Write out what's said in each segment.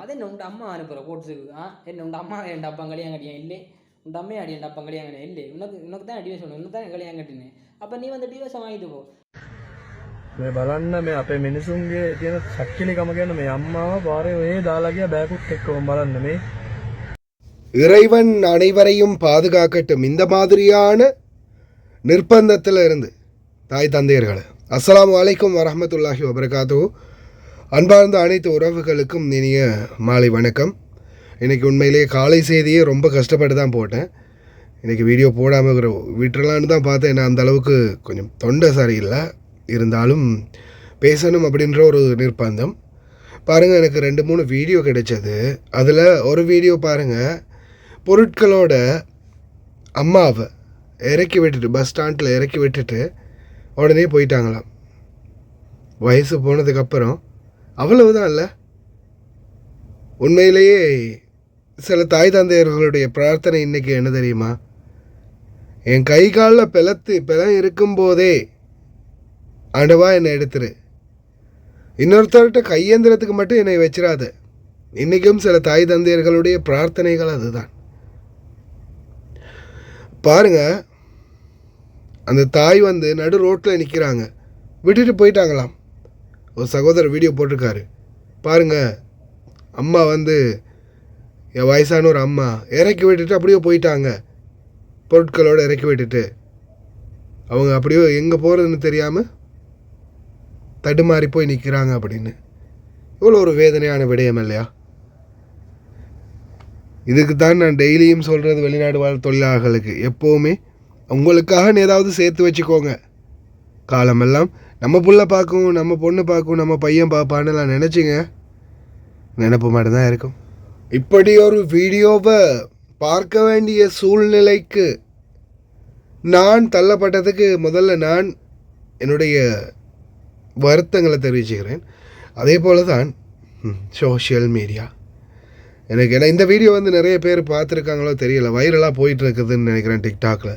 அது என்ன உண்ட அம்மா அனுப்புகிற கோட்ஸுக்கு என்ன உண்ட அம்மா என் அப்பா கல்யாணம் கட்டியா இல்லை உண்ட அம்மையை அடி என் அப்பா கல்யாணம் கட்டியா இல்லை உனக்கு தான் டிவோர்ஸ் வேணும் உனக்கு தான் கல்யாணம் கட்டினேன் அப்போ நீ வந்து டிவோர்ஸை வாங்கிட்டு போ මේ බලන්න මේ අපේ මිනිසුන්ගේ තියෙන සක්කිලිකම ගැන මේ අම්මාව පාරේ ඔය දාලා ගියා බෑකුත් එක්කම බලන්න මේ இறைவன் அனைவரையும் பாதுகாக்கட்டும் இந்த மாதிரியான நிர்பந்தத்தில் இருந்து தாய் தந்தையர்களே. அஸ்ஸலாமு அலைக்கும் வரஹ்மத்துல்லாஹி வபரகாத்துஹு. அன்பார்ந்த அனைத்து உறவுகளுக்கும் இனிய மாலை வணக்கம். இன்றைக்கி உண்மையிலேயே காலை செய்தியே ரொம்ப கஷ்டப்பட்டு தான் போட்டேன். இன்றைக்கி வீடியோ போடாமல் விட்டுறலான்னு தான் பார்த்தேன். ஏன்னா அந்தளவுக்கு கொஞ்சம் தொண்டை சரியில்லை, இருந்தாலும் பேசணும் அப்படின்ற ஒரு நிர்பந்தம். பாருங்கள், எனக்கு 2-3 வீடியோ கிடைச்சது. அதில் ஒரு வீடியோ பாருங்கள், பொருட்களோட அம்மாவை இறக்கி விட்டுட்டு பஸ் ஸ்டாண்டில் இறக்கி விட்டுட்டு உடனே போயிட்டாங்களாம். வயசு போனதுக்கப்புறம் அவ்வளவுதான் இல்லை. உண்மையிலேயே சில தாய் தந்தையர்களுடைய பிரார்த்தனை இன்றைக்கி என்ன தெரியுமா? என் கை காலில் பிளம் இருக்கும்போதே ஆண்டவா என்னை எடுத்துரு, இன்னொருத்தர்கிட்ட கையேந்திரத்துக்கு மட்டும் என்னை வச்சிடாத. இன்றைக்கும் சில தாய் தந்தையர்களுடைய பிரார்த்தனைகள் அதுதான். பாருங்க, அந்த தாய் வந்து நடு ரோட்டில் நிற்கிறாங்க, விட்டுட்டு போயிட்டாங்களாம். ஒரு சகோதரர் வீடியோ போட்டிருக்காரு பாருங்க. அம்மா வந்து என் வயசான ஒரு அம்மா இறக்கி விட்டுட்டு அப்படியே போயிட்டாங்க, பொருட்களோடு இறக்கி விட்டுட்டு. அவங்க அப்படியே எங்கே போகிறதுன்னு தெரியாமல் தடுமாறி போய் நிற்கிறாங்க அப்படின்னு. இவ்வளோ ஒரு வேதனையான விடயம் இல்லையா? இதுக்கு தான் நான் டெய்லியும் சொல்கிறது, வெளிநாடு வாழ் தொழிலாளர்களுக்கு எப்போவுமே உங்களுக்காக ஏதாவது சேர்த்து வச்சுக்கோங்க. காலமெல்லாம் நம்ம புள்ள பார்க்கும், நம்ம பொண்ணு பார்க்கும், நம்ம பையன் பார்ப்பான்னு நான் நினச்சிங்க, நினப்பு மட்டும்தான் இருக்கும். இப்படி ஒரு வீடியோவை பார்க்க வேண்டிய சூழ்நிலைக்கு நான் தள்ளப்பட்டதுக்கு முதல்ல நான் என்னுடைய வருத்தங்களை தெரிவிச்சுக்கிறேன். அதே போல் தான் சோஷியல் மீடியா. எனக்கு ஏன்னா இந்த வீடியோ வந்து நிறைய பேர் பார்த்துருக்காங்களோ தெரியல, வைரலாக போயிட்டுருக்குதுன்னு நினைக்கிறேன். டிக்டாக்ல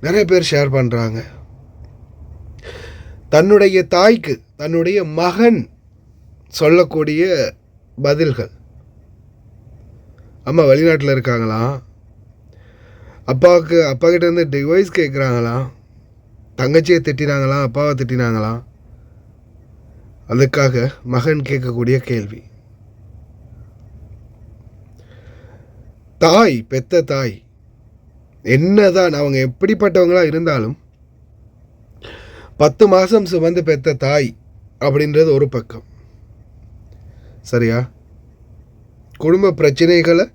நிறைய பேர் ஷேர் பண்ணுறாங்க. தன்னுடைய தாய்க்கு தன்னுடைய மகன் சொல்லக்கூடிய பதில்கள். அம்மா வெளிநாட்டில் இருக்காங்களாம், அப்பா கிட்ட இருந்து டிவைஸ் கேட்குறாங்களாம், தங்கச்சியை திட்டினாங்களாம், அப்பாவை திட்டினாங்களாம். அதுக்காக மகன் கேட்கக்கூடிய கேள்வி. தாய், பெத்த தாய் என்னதான் அவங்க எப்படிப்பட்டவங்களாக இருந்தாலும் 10 மாதம் சுமந்து பெத்த தாய் அப்படின்றது ஒரு பக்கம், சரியா? குடும்ப பிரச்சனைகளை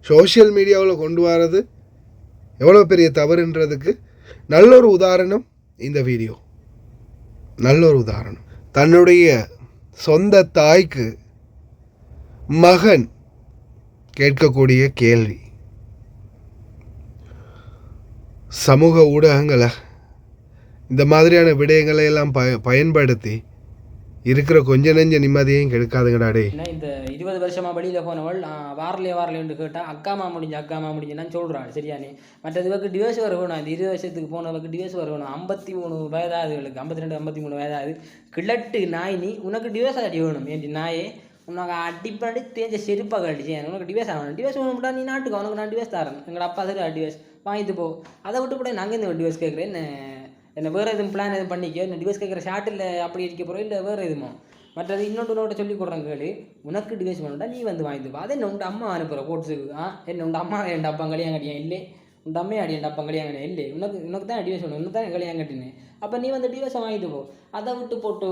சோஷியல் மீடியாவில் கொண்டு வர்றது எவ்வளோ பெரிய தவறுன்றதுக்கு நல்ல ஒரு உதாரணம் இந்த வீடியோ. நல்ல ஒரு உதாரணம். தன்னுடைய சொந்த தாய்க்கு மகன் கேட்கக்கூடிய கேள்வி. சமூக ஊடகங்களை இந்த மாதிரியான விடயங்களை எல்லாம் பயன்படுத்தி இருக்கிற கொஞ்ச நெஞ்ச நிம்மதியையும் கெடுக்காதுங்கடாடே. இந்த 20 வருஷமாக வெளியில் போனவள் வாரலேன்னு கேட்டால் அக்கா முடிஞ்சுன்னு சொல்கிறாள், சரியானே? மற்றதுக்கு டிவோர்ஸ் வரணும். அந்த 20 வருஷத்துக்கு போனவருக்கு டிவோர்ஸ் வரணும். 53 வயதாகுதுகளுக்கு, 52 53 வயதாகுது. கிழட்டு நாய், நீ உனக்கு டிவோர்ஸ் அடி வேணும். ஏன் நாயே, உனக்கு அடிப்படி தேஞ்ச செருப்பாக கழிச்சு உனக்கு டிவோர்ஸ் ஆகணும். டிவோர்ஸ் வேணும்டா, நீ நாட்டுக்கு உனக்கு நான் டிவோர்ஸ் தரேன். எங்கள் அப்பா சரி டிவோர்ஸ் வாங்கிட்டு போ. அதை விட்டு கூட நாங்கள் இந்த டிவோர்ஸ் கேட்குறேன். என்ன வேறு எதுவும் பிளான் எதுவும் பண்ணிக்க, என்ன டிவோர்ஸ் கேட்குற ஷார்ட்டில் அப்படி இருக்க போகிறோம், இல்லை வேறு எதுமோ. மற்றது இன்னொன்று சொல்லி கொடுறேன் கேளு. உனக்கு டிவோர்ஸ் வேணும்டா, நீ வந்து வாங்கிட்டு போ. அதை என்ன உண்ட அம்மா அனுப்புகிற கோட்ஸுக்கு என்ன உண்ட அம்மா என் அப்பா கல்யாணம் கட்டியேன் இல்லை, உண்ட அம்மையை அடி என் அப்பா கல்யாணம் கட்டியேன் இல்லை, உனக்கு தான் டிவோர்ஸ் வேணும், உனக்கு தான் கல்யாணம் கட்டினேன். அப்போ நீ வந்து டிவோர்ஸை வாங்கிட்டு போ. அதை விட்டு போட்டு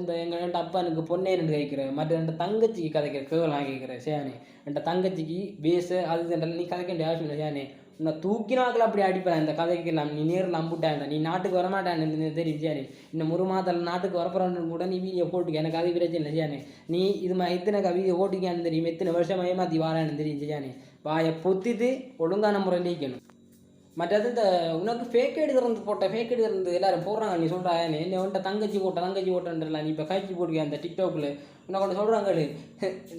இந்த எங்கள் அப்பா எனக்கு பொண்ணே 2 கேட்குறேன், மற்ற 2 தங்கச்சிக்கு கதைக்கிற கேள்லாம் கேட்குறேன். சேனே 2 தங்கச்சிக்கு பேஸு அது நீ கதைக்க வேண்டிய அவசியம் இல்லை. சேனே உன்னை தூக்கினாக்கள் அப்படி அடிப்பேன். இந்த கதைக்கு நீ நேரில் நம்பிட்டேன், நீ நாட்டுக்கு வரமாட்டேன்னு தெரியும். சேனே இன்னும் 1 மாதத்தில் நாட்டுக்கு வரப்போறன்னு கூட நீ வீடியோ போட்டுக்க, எனக்கு அது பிரச்சனை இல்லை. சேனே நீ இது இத்தனை வீடியோ போட்டுக்கான்னு தெரியும், எத்தனை வருஷம் ஏமாற்றி வாரான்னு தெரியும். சேனே வாயை பொத்திட்டு ஒழுங்கான முறை நீக்கணும். மற்றது இந்த உனக்கு ஃபேக் ஐடி திறந்து எல்லாரும் போடுறாங்க. நீ சொல்கிறாங்க என்ன உன்ட்ட தங்கச்சி போட்டன்றலாம், நீ இப்போ காய்ச்சி போட்டுக்க அந்த டிக்டாக்ல உனக்கு ஒன்று சொல்கிறாங்க.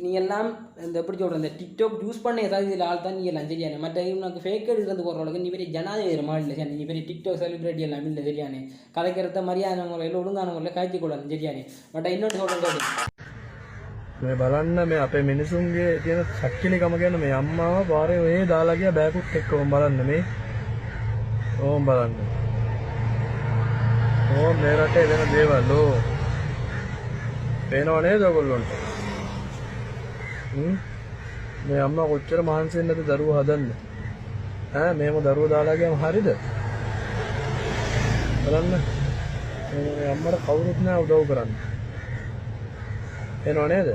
நீ எல்லாம் இந்த எப்படி சொல்கிற இந்த டிக்டாக் யூஸ் பண்ண ஏதாவது இதில் ஆள் தான் நீ எல்லாம் சரியானே. மற்ற உனக்கு ஃபேக் ஐடி திறந்து போடுறவங்களுக்கு நீ பெரிய ஜனாதிபதி மாதிரி இல்லை சரி, நீ பெரிய டிக்டாக் செலிபிரிட்டி எல்லாம் இல்லை சரியானே. கதைக்கிறத மரியாதை முறையில் ஒழுங்கான முறையில் காய்ச்சி கூடாது சரியானே. பட் இன்னொன்று சொல்கிறேன், මේ බලන්න මේ අපේ මිනිසුන්ගේ තියෙන සක්කිලිකම ගැන මේ අම්මාව පාරේ ඔහේ දාලා ගියා බෑකුත් එක්ක ඕම් බලන්න මේ ඕම් බලන්න ඕම් මේ රටේ වෙන දේවල් ඕ පේනව නේද ඔයගොල්ලන්ට මේ අම්මා කොච්චර මහන්සි වෙන්නද දරුවෝ හදන්න මේම දරුවෝ දාලා ගියාම හරිද බලන්න මේ අම්මට කවුරුත් නෑ උදව් කරන්න එනව නේද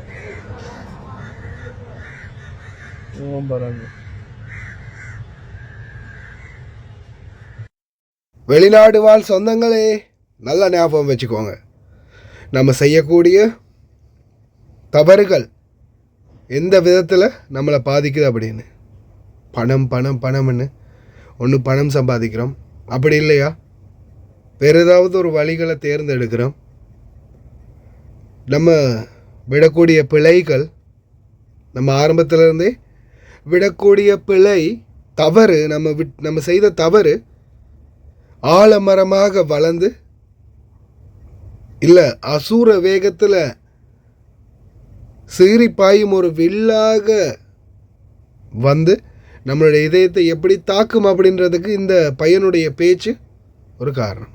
ඕම් බලන්න வெளிநாடு வாழ் சொந்தங்களே நல்லா ஞாபகம் வச்சுக்கோங்க, நம்ம செய்யக்கூடிய தவறுகள் எந்த விதத்தில் நம்மளை பாதிக்குது அப்படின்னு. பணம் பணம் பணம்னு ஒன்று பணம் சம்பாதிக்கிறோம், அப்படி இல்லையா வேறு ஏதாவது ஒரு வழிகளை தேர்ந்தெடுக்கிறோம். நம்ம விடக்கூடிய பிழைகள், நம்ம ஆரம்பத்திலேருந்தே விடக்கூடிய பிழை தவறு, நம்ம செய்த தவறு ஆலமரமாக வளர்ந்து இல்லை அசூர வேகத்தில் சீறி பாயும் ஒரு வில்லாக வந்து நம்மளுடைய இதயத்தை எப்படி தாக்கும் அப்படின்றதுக்கு இந்த பையனுடைய பேச்சு ஒரு காரணம்.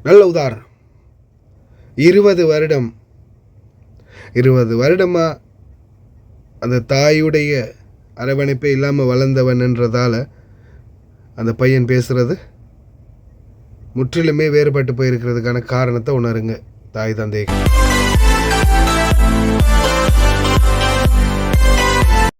நல்ல உதாரணம். 20 வருடமாக அந்த தாயுடைய அரவணைப்பே இல்லாமல் வளர்ந்தவன்ன்றதால அந்த பையன் பேசுகிறது முற்றிலுமே வேறுபட்டு போயிருக்கிறதுக்கான காரணத்தை உணருங்க தாய் தந்தை.